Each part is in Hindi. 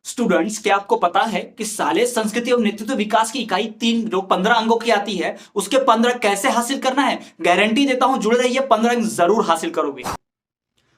स्टूडेंट्स, क्या आपको पता है कि शालेय संस्कृति एवं नेतृत्व विकास की इकाई 3 जो 15 अंकों की आती है उसके 15 कैसे हासिल करना है? गारंटी देता हूं, जुड़े रहिए, 15 अंक जरूर हासिल करोगे।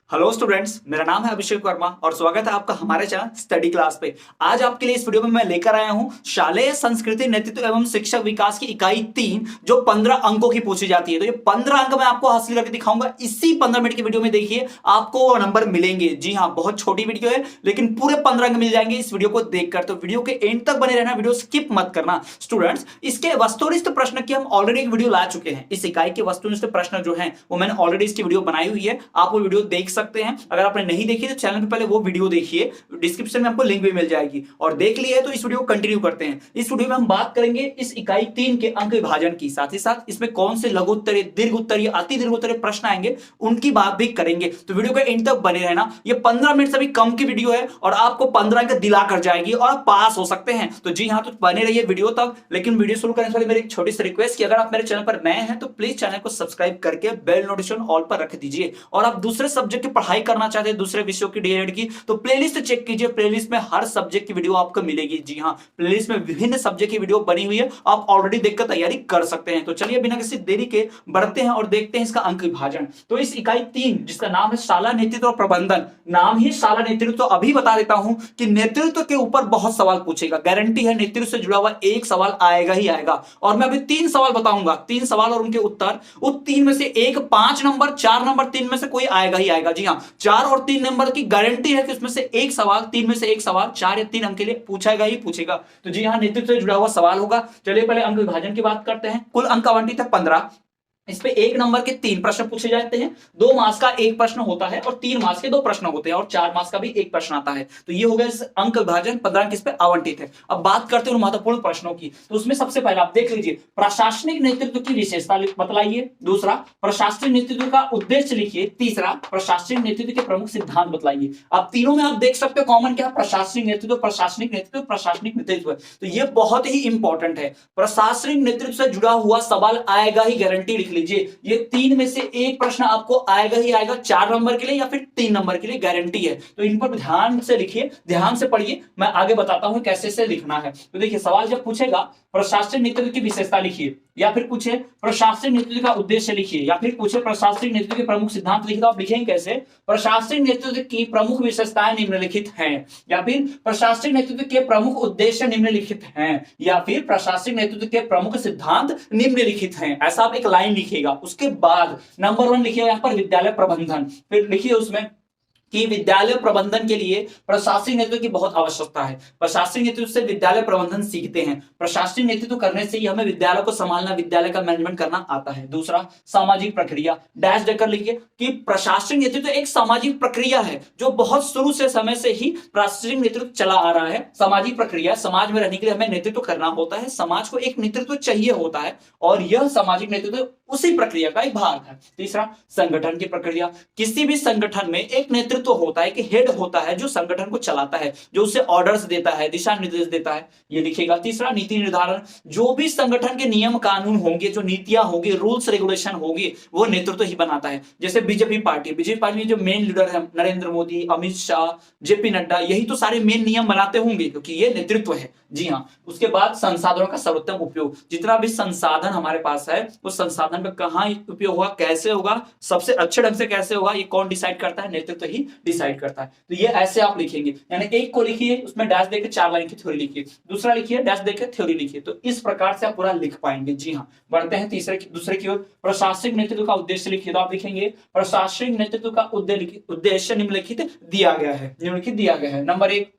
हेलो स्टूडेंट्स, मेरा नाम है अभिषेक वर्मा और स्वागत है आपका हमारे चैनल स्टडी क्लास पे। आज आपके लिए इस वीडियो में मैं लेकर आया हूं शालेय संस्कृति नेतृत्व एवं शिक्षक विकास की इकाई 3 जो 15 अंकों की पूछी जाती है। तो ये 15 अंक मैं आपको हासिल करके दिखाऊंगा। इसी 15 मिनट की वीडियो में देखिए, आपको वो नंबर मिलेंगे। जी हाँ, बहुत छोटी वीडियो है लेकिन पूरे 15 अंक मिल जाएंगे इस वीडियो को देखकर। तो वीडियो के एंड तक बने रहना, वीडियो स्किप मत करना। स्टूडेंट्स, इसके वस्तुनिष्ठ प्रश्न की हम ऑलरेडी एक वीडियो ला चुके हैं। इस इकाई के वस्तुनिष्ठ प्रश्न जो है वो मैंने ऑलरेडी इसकी वीडियो बनाई हुई है, आप वो वीडियो देख सकते हैं। अगर आपने नहीं देखी तो चैनल पे पहले वो वीडियो देखिए, डिस्क्रिप्शन में आपको लिंक भी मिल जाएगी। और देख लिया है तो इस वीडियो को कंटिन्यू करते हैं। इस वीडियो में हम बात करेंगे इस इकाई 3 के अंक विभाजन की, साथ ही साथ इसमें कौन से लघु उत्तरीय, दीर्घ उत्तरीय, अति दीर्घ उत्तरीय प्रश्न आएंगे उनकी बात भी करेंगे। तो वीडियो के एंड तक बने रहना। ये 15 मिनट से भी कम की वीडियो है और आपको 15 अंक दिला कर जाएगी और आप पास हो सकते हैं। तो जी हाँ, तो बने रहिए वीडियो तक। लेकिन वीडियो शुरू करने से पहले मेरी एक छोटी सी रिक्वेस्ट कि अगर आप मेरे चैनल पर नए हैं तो प्लीज चैनल को सब्सक्राइब करके बेल नोटिफिकेशन ऑल पर रख दीजिए। और आप दूसरे सब्जेक्ट की पढ़ाई करना चाहते हैं, दूसरे विषयों की डीएलएड की, तो प्लेलिस्ट चेक कीजिए। प्लेलिस्ट में हर सब्जेक्ट की वीडियो आपको मिलेगी। जी हाँ, प्लेलिस्ट में विभिन्न सब्जेक्ट की वीडियो बनी हुई है, आप ऑलरेडी देखकर तैयारी कर सकते हैं। तो चलिए बिना किसी देरी के बढ़ते हैं और देखते हैं इसका अंक विभाजन। तो इस इकाई 3 जिसका नाम है शाला नेतृत्व और प्रबंधन, नाम ही शाला नेतृत्व, तो अभी बता देता हूं कि नेतृत्व के ऊपर बहुत सवाल पूछेगा। गारंटी है नेतृत्व से जुड़ा हुआ एक सवाल आएगा ही आएगा। और मैं अभी 3 सवाल बताऊंगा, 3 सवाल और उनके उत्तर। उस 3 में से एक 5 नंबर, 4 नंबर, 3 में से कोई आएगा ही आएगा। जी हाँ, 4 और 3 नंबर की गारंटी है कि उसमें से एक सवाल, 3 में से एक सवाल 4 या 3 अंक के लिए पूछेगा ही पूछेगा। तो जी हाँ, नेतृत्व से जुड़ा हुआ सवाल होगा। चलिए पहले अंक विभाजन की बात करते हैं। कुल अंक आवंटित है 15। इस पे 1 नंबर के 3 प्रश्न पूछे जाते हैं। 2 मार्क्स का 1 प्रश्न होता है और 3 मार्क्स के 2 प्रश्न होते हैं और 4 मार्क्स का भी 1 प्रश्न आता है। तो ये हो गया इस अंक विभाजन, 15 अंक इस पे आवंटित है। अब बात करते हैं महत्वपूर्ण प्रश्नों की। तो उसमें सबसे पहले आप देख लीजिए, प्रशासनिक नेतृत्व की विशेषता बतलाइए। दूसरा, प्रशासनिक नेतृत्व का उद्देश्य लिखिए। तीसरा, प्रशासनिक नेतृत्व के प्रमुख सिद्धांत बतलाइए। अब तीनों में आप देख सकते हो कॉमन क्या, प्रशासनिक नेतृत्व, प्रशासनिक नेतृत्व, प्रशासनिक नेतृत्व। तो ये बहुत ही इंपॉर्टेंट है। प्रशासनिक नेतृत्व से जुड़ा हुआ सवाल आएगा ही, गारंटी लिख लीजिए। ये 3 में से एक प्रश्न आपको आएगा ही आएगा, 4 नंबर के लिए या फिर 3 नंबर के लिए, गारंटी है। तो इन पर ध्यान से लिखिए, ध्यान से पढ़िए। मैं आगे बताता हूं कैसे से लिखना है। तो देखिए, सवाल जब पूछेगा प्रशासनिक नेतृत्व की विशेषता लिखिए, या फिर पूछे प्रशासनिक नेतृत्व का उद्देश्य लिखिए, या फिर पूछे प्रशासनिक नेतृत्व के प्रमुख सिद्धांत लिखिए, तो आप लिखेंगे कैसे? प्रशासनिक नेतृत्व की प्रमुख विशेषताएं निम्नलिखित हैं, या फिर प्रशासनिक नेतृत्व के प्रमुख उद्देश्य निम्नलिखित हैं, या फिर प्रशासनिक नेतृत्व के प्रमुख सिद्धांत निम्नलिखित हैं। ऐसा आप एक लाइन लिखिएगा। उसके बाद नंबर 1 लिखिए यहाँ पर विद्यालय प्रबंधन। फिर लिखिए उसमें कि विद्यालय प्रबंधन के लिए प्रशासनिक नेतृत्व की बहुत आवश्यकता है। प्रशासनिक नेतृत्व से विद्यालय प्रबंधन सीखते हैं। प्रशासनिक नेतृत्व करने से ही हमें विद्यालय को संभालना, विद्यालय का मैनेजमेंट करना आता है। दूसरा, सामाजिक प्रक्रिया, डैश देकर लिखिए कि प्रशासनिक नेतृत्व एक सामाजिक प्रक्रिया है जो बहुत शुरू से समय से ही प्रशासनिक नेतृत्व चला आ रहा है। सामाजिक प्रक्रिया, समाज में रहने के लिए हमें नेतृत्व करना होता है, समाज को एक नेतृत्व चाहिए होता है और यह सामाजिक नेतृत्व उसी प्रक्रिया का एक भाग है। तीसरा, संगठन की प्रक्रिया, किसी भी संगठन में एक नेतृत्व होता है कि हेड होता है जो संगठन को चलाता है, जो उसे ऑर्डर्स देता है, दिशा निर्देश देता है, ये लिखेगा। तीसरा, नीति निर्धारण, जो भी संगठन के नियम कानून होंगे, जो नीतियां होंगी, रूल्स रेगुलेशन होगी, वो नेतृत्व ही बनाता है। जैसे बीजेपी पार्टी में जो मेन लीडर है नरेंद्र मोदी, अमित शाह, जेपी नड्डा, यही तो सारे मेन नियम बनाते होंगे क्योंकि ये नेतृत्व है। जी हाँ। उसके बाद संसाधनों का सर्वोत्तम उपयोग, जितना भी संसाधन हमारे पास है उस संसाधन का कहां उपयोग होगा, कैसे होगा, सबसे अच्छे ढंग से कैसे होगा, ये कौन डिसाइड करता है? नेतृत्व ही डिसाइड करता है। तो ये ऐसे आप लिखेंगे, यानी एक को लिखिए, उसमें डैश देकर 4 लाइन की थ्योरी लिखिए, दूसरा लिखिए डैश देकर थ्योरी लिखिए। तो इस प्रकार से आप पूरा लिख पाएंगे। जी हाँ। बढ़ते हैं दूसरे की ओर। प्रशासनिक नेतृत्व का उद्देश्य लिखिए, तो आप लिखेंगे प्रशासनिक नेतृत्व का उद्देश्य निम्नलिखित दिया गया है। नंबर 1,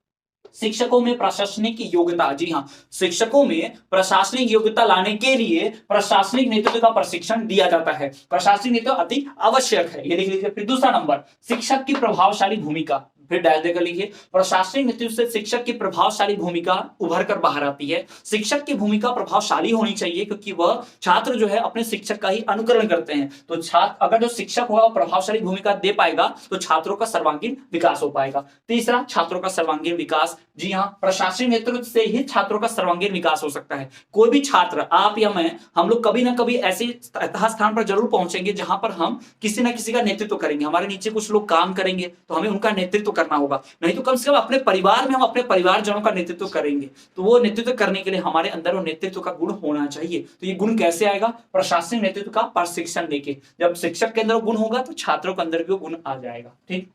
शिक्षकों में प्रशासनिक योग्यता। जी हाँ, शिक्षकों में प्रशासनिक योग्यता लाने के लिए प्रशासनिक नेतृत्व का प्रशिक्षण दिया जाता है। प्रशासनिक नेतृत्व अति आवश्यक है, ये लिख लीजिए। फिर दूसरा नंबर, शिक्षक की प्रभावशाली भूमिका, फिर डैश देकर लिखिए प्रशासनिक नेतृत्व से शिक्षक की प्रभावशाली भूमिका उभर कर बाहर आती है। शिक्षक की भूमिका प्रभावशाली होनी चाहिए क्योंकि वह छात्र जो है अपने शिक्षक का ही अनुकरण करते हैं। तो छात्र, अगर जो शिक्षक होगा प्रभावशाली भूमिका दे पाएगा तो छात्रों का सर्वांगीण विकास हो पाएगा। तीसरा, छात्रों का सर्वांगीण विकास। जी हाँ, प्रशासनिक नेतृत्व से ही छात्रों का सर्वांगीण विकास हो सकता है। कोई भी छात्र, आप या मैं, हम लोग कभी ना कभी ऐसे स्थान पर जरूर पहुंचेंगे जहां पर हम किसी ना किसी का नेतृत्व करेंगे। हमारे नीचे कुछ लोग काम करेंगे तो हमें उनका नेतृत्व करना होगा, नहीं तो कम से कम अपने परिवार में हम अपने परिवारजनों का नेतृत्व करेंगे, तो वो नेतृत्व करने के लिए हमारे अंदर वो नेतृत्व का गुण होना चाहिए। तो ये गुण कैसे आएगा? प्रशासनिक नेतृत्व का प्रशिक्षण लेके। जब शिक्षक के अंदर गुण होगा तो छात्रों के अंदर भी वो गुण आ जाएगा। ठीक,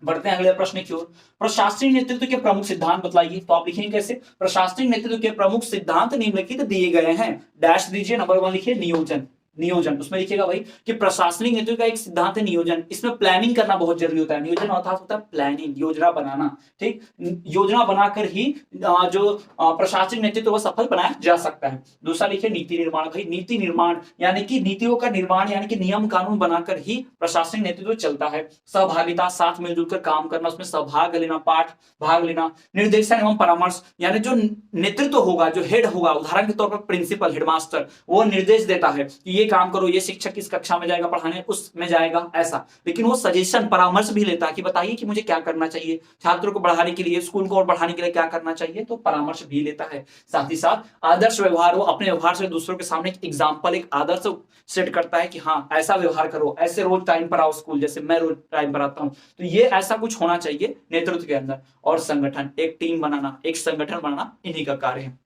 बढ़ते हैं अगले प्रश्न की ओर। प्रशासनिक नेतृत्व के प्रमुख सिद्धांत बताइए। तो आप लिखेंगे कैसे? प्रशासनिक नेतृत्व के प्रमुख सिद्धांत निम्नलिखित दिए गए हैं। डैश दीजिए, नंबर 1 लिखिए नियोजन। नियोजन उसमें लिखिएगा भाई कि प्रशासनिक नेतृत्व का एक सिद्धांत है नियोजन। इसमें प्लानिंग करना बहुत जरूरी होता है। नियोजन अर्थात होता है प्लानिंग, योजना बनाना। ठीक, योजना बनाकर ही जो प्रशासनिक नेतृत्व वो सफल बनाया जा सकता है। दूसरा लिखिए नीति निर्माण। भाई नीति निर्माण यानी कि नीतियों का निर्माण यानी कि नियम कानून बनाकर ही प्रशासनिक नेतृत्व चलता है। सहभागिता, साथ मिलजुल कर काम करना, उसमें सहभाग लेना, पाठ भाग लेना। निर्देशन एवं परामर्श यानी जो नेतृत्व होगा, जो हेड होगा, उदाहरण के तौर पर प्रिंसिपल, हेडमास्टर, वो निर्देश देता है कि ये काम करो, ये शिक्षक किस कक्षा में जाएगा पढ़ाने, उसमें जाएगा, ऐसा। लेकिन वो सजेशन, परामर्श भी लेता है कि बताइए कि मुझे क्या करना चाहिए, छात्रों को बढ़ाने के लिए, स्कूल को और बढ़ाने के लिए क्या करना चाहिए, तो परामर्श भी लेता है। साथ ही साथ आदर्श व्यवहार, वो अपने व्यवहार से दूसरों के सामने एक एग्जाम्पल, एक आदर्श सेट करता है कि हाँ ऐसा व्यवहार करो, ऐसे रोज टाइम पर आओ स्कूल, जैसे मैं रोज टाइम पर आता हूं। तो ये ऐसा कुछ होना चाहिए नेतृत्व के अंदर। और संगठन, एक टीम बनाना, एक संगठन बनाना इन्हीं का कार्य है।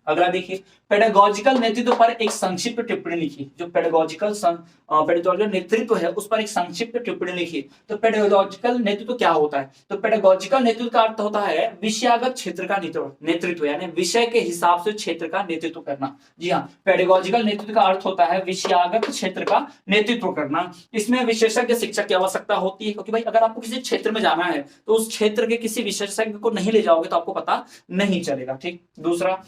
अगला देखिए, पेडागोजिकल नेतृत्व पर एक संक्षिप्त टिप्पणी लिखिए। जो पेडागोजिकल नेतृत्व है उस पर एक संक्षिप्त टिप्पणी लिखिए। तो पेडागोजिकल नेतृत्व क्या होता है? तो पेडागोजिकल नेतृत्व का अर्थ होता है विषयागत क्षेत्र का नेतृत्व, यानी विषय के हिसाब से क्षेत्र का नेतृत्व करना। जी हाँ, पेडागोजिकल नेतृत्व का अर्थ होता है विषयागत क्षेत्र का नेतृत्व करना। इसमें विशेषज्ञ शिक्षक की आवश्यकता होती है, क्योंकि भाई अगर आपको किसी क्षेत्र में जाना है तो उस क्षेत्र के किसी विशेषज्ञ को नहीं ले जाओगे तो आपको पता नहीं चलेगा। ठीक, दूसरा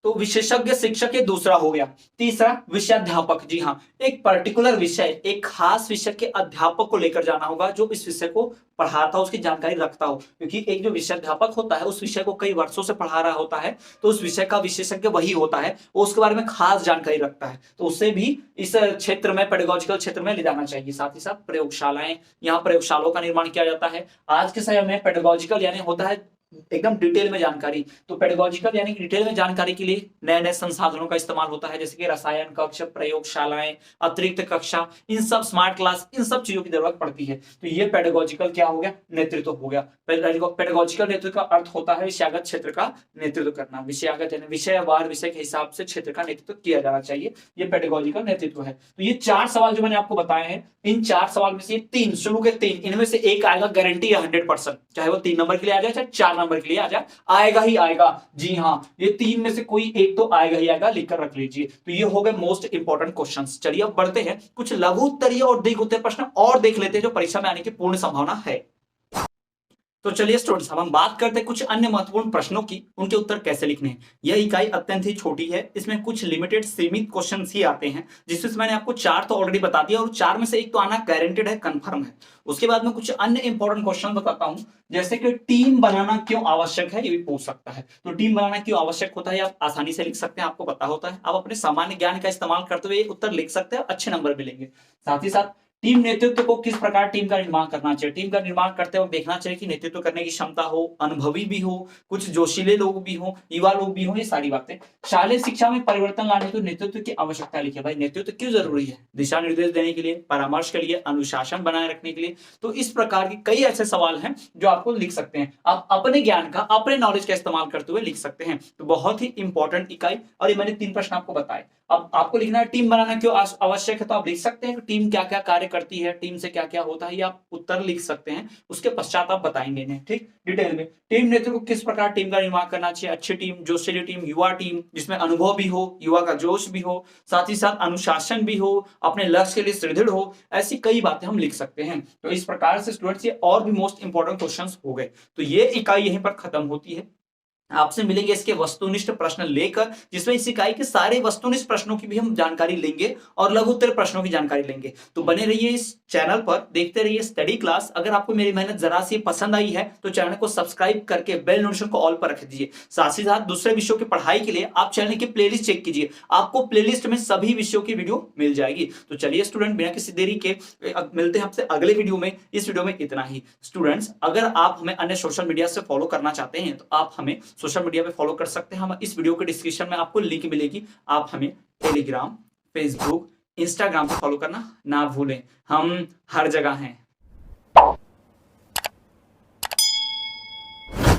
तो विशेषज्ञ शिक्षक ये दूसरा हो गया। तीसरा विषयाध्यापक। जी हाँ, एक पर्टिकुलर विषय, एक खास विषय के अध्यापक को लेकर जाना होगा जो इस विषय को पढ़ाता हो, उसकी जानकारी रखता हो। क्योंकि एक जो विषयाध्यापक होता है उस विषय को कई वर्षों से पढ़ा रहा होता है, तो उस विषय का विशेषज्ञ वही होता है, वो उसके बारे में खास जानकारी रखता है, तो उसे भी इस क्षेत्र में, पेडागोजिकल क्षेत्र में ले जाना चाहिए। साथ ही साथ प्रयोगशालाएं, यहाँ प्रयोगशालाओं का निर्माण किया जाता है। आज के समय में पेडागोजिकल यानी होता है एकदम डिटेल में जानकारी, तो पेडागोजिकल यानी डिटेल में जानकारी के लिए नए नए संसाधनों का इस्तेमाल होता है, जैसे कि रसायन कक्ष, प्रयोगशालाएं, अतिरिक्त कक्षा, इन सब स्मार्ट क्लास, इन सब चीजों की जरूरत पड़ती है। तो ये पेडागोजिकल क्या हो गया? नेतृत्व हो गया। पेडागोजिकल नेतृत्व का अर्थ होता है विषयागत क्षेत्र का नेतृत्व करना। विषयागत यानी विषयवार, विषय के हिसाब से क्षेत्र का नेतृत्व किया जाना चाहिए, ये पेडागोजिकल नेतृत्व है। तो ये 4 सवाल जो मैंने आपको बताए हैं, इन 4 सवाल में से 3, शुरू के 3, इनमें से एक आएगा, गारंटी है 100%, चाहे वो 3 नंबर के लिए आ जाए चाहे 4 नंबर के लिए आ जाए, आएगा ही आएगा। जी हाँ, ये 3 में से कोई एक तो आएगा ही आएगा, लिखकर रख लीजिए। तो ये हो गए मोस्ट इंपोर्टेंट क्वेश्चंस। चलिए अब बढ़ते हैं, कुछ लघु उत्तरीय और दीर्घ उत्तरीय प्रश्न और देख लेते हैं जो परीक्षा में आने की पूर्ण संभावना है। तो चलिए स्टूडेंट्स, अब हम बात करते हैं कुछ अन्य महत्वपूर्ण प्रश्नों की, उनके उत्तर कैसे लिखने हैं। यह इकाई अत्यंत ही छोटी है, इसमें कुछ लिमिटेड सीमित क्वेश्चंस ही आते हैं, जिसमें मैंने आपको 4 तो ऑलरेडी बता दिया, और 4 में से एक तो आना गारंटेड है, कंफर्म है। उसके बाद में कुछ अन्य इंपॉर्टेंट क्वेश्चन बताता हूं, जैसे कि टीम बनाना क्यों आवश्यक है, ये भी पूछ सकता है। तो टीम बनाना क्यों आवश्यक होता है आप आसानी से लिख सकते हैं, आपको पता होता है, आप अपने सामान्य ज्ञान का इस्तेमाल करते हुए उत्तर लिख सकते हैं, अच्छे नंबर मिलेंगे। साथ ही साथ टीम नेतृत्व को किस प्रकार टीम का निर्माण करना चाहिए, टीम का निर्माण करते वक्त देखना चाहिए कि नेतृत्व करने की क्षमता हो, अनुभवी भी हो, कुछ जोशीले लोग भी हो, युवा लोग भी हो, ये सारी बातें। शालेय शिक्षा में परिवर्तन लाने तो नेतृत्व की आवश्यकता लिखिए। भाई नेतृत्व क्यों जरूरी है? दिशा निर्देश देने के लिए, परामर्श के लिए, अनुशासन बनाए रखने के लिए। तो इस प्रकार के कई ऐसे सवाल हैं जो आपको लिख सकते हैं, आप अपने ज्ञान का, अपने नॉलेज का इस्तेमाल करते हुए लिख सकते हैं। तो बहुत ही इंपॉर्टेंट इकाई, और ये मैंने 3 प्रश्न आपको बताए। अब आपको लिखना है टीम बनाना क्यों आवश्यक है, तो आप लिख सकते हैं कि टीम क्या क्या कार्य करती है, टीम से क्या क्या होता है, ये आप उत्तर लिख सकते हैं, उसके पश्चात आप बताएंगे इन्हें। ठीक, डिटेल में टीम नेतृत्व को किस प्रकार टीम का निर्माण करना चाहिए, अच्छी टीम, जोशीली टीम, युवा टीम, जिसमें अनुभव भी हो, युवा का जोश भी हो, साथ ही साथ अनुशासन भी हो, अपने लक्ष्य के लिए सुदृढ़ हो, ऐसी कई बातें हम लिख सकते हैं। तो इस प्रकार से स्टूडेंट्स ये और भी मोस्ट इंपोर्टेंट क्वेश्चंस हो गए। तो ये इकाई यहीं पर खत्म होती है। आपसे मिलेंगे इसके वस्तुनिष्ठ प्रश्न लेकर, जिसमें इस इकाई के सारे वस्तुनिष्ठ प्रश्नों की भी हम जानकारी लेंगे और लघु उत्तर प्रश्नों की जानकारी लेंगे। तो बने रहिए इस चैनल पर, देखते रहिए स्टडी क्लास। अगर आपको मेरी मेहनत जरा सी पसंद आई है तो चैनल को सब्सक्राइब करके बेल नोटिफिकेशन को ऑल पर रख दीजिए। साथ ही साथ दूसरे विषयों की पढ़ाई के लिए आप चैनल की प्लेलिस्ट चेक कीजिए, आपको प्लेलिस्ट में सभी विषयों की वीडियो मिल जाएगी। तो चलिए स्टूडेंट, बिना किसी देरी के मिलते हैं आपसे अगले वीडियो में। इस वीडियो में इतना ही। स्टूडेंट्स, अगर आप हमें अन्य सोशल मीडिया से फॉलो करना चाहते हैं तो आप हमें सोशल मीडिया पे फॉलो कर सकते हैं। हम इस वीडियो के डिस्क्रिप्शन में आपको लिंक मिलेगी। आप हमें टेलीग्राम, फेसबुक, इंस्टाग्राम पे फॉलो करना ना भूलें। हम हर जगह हैं।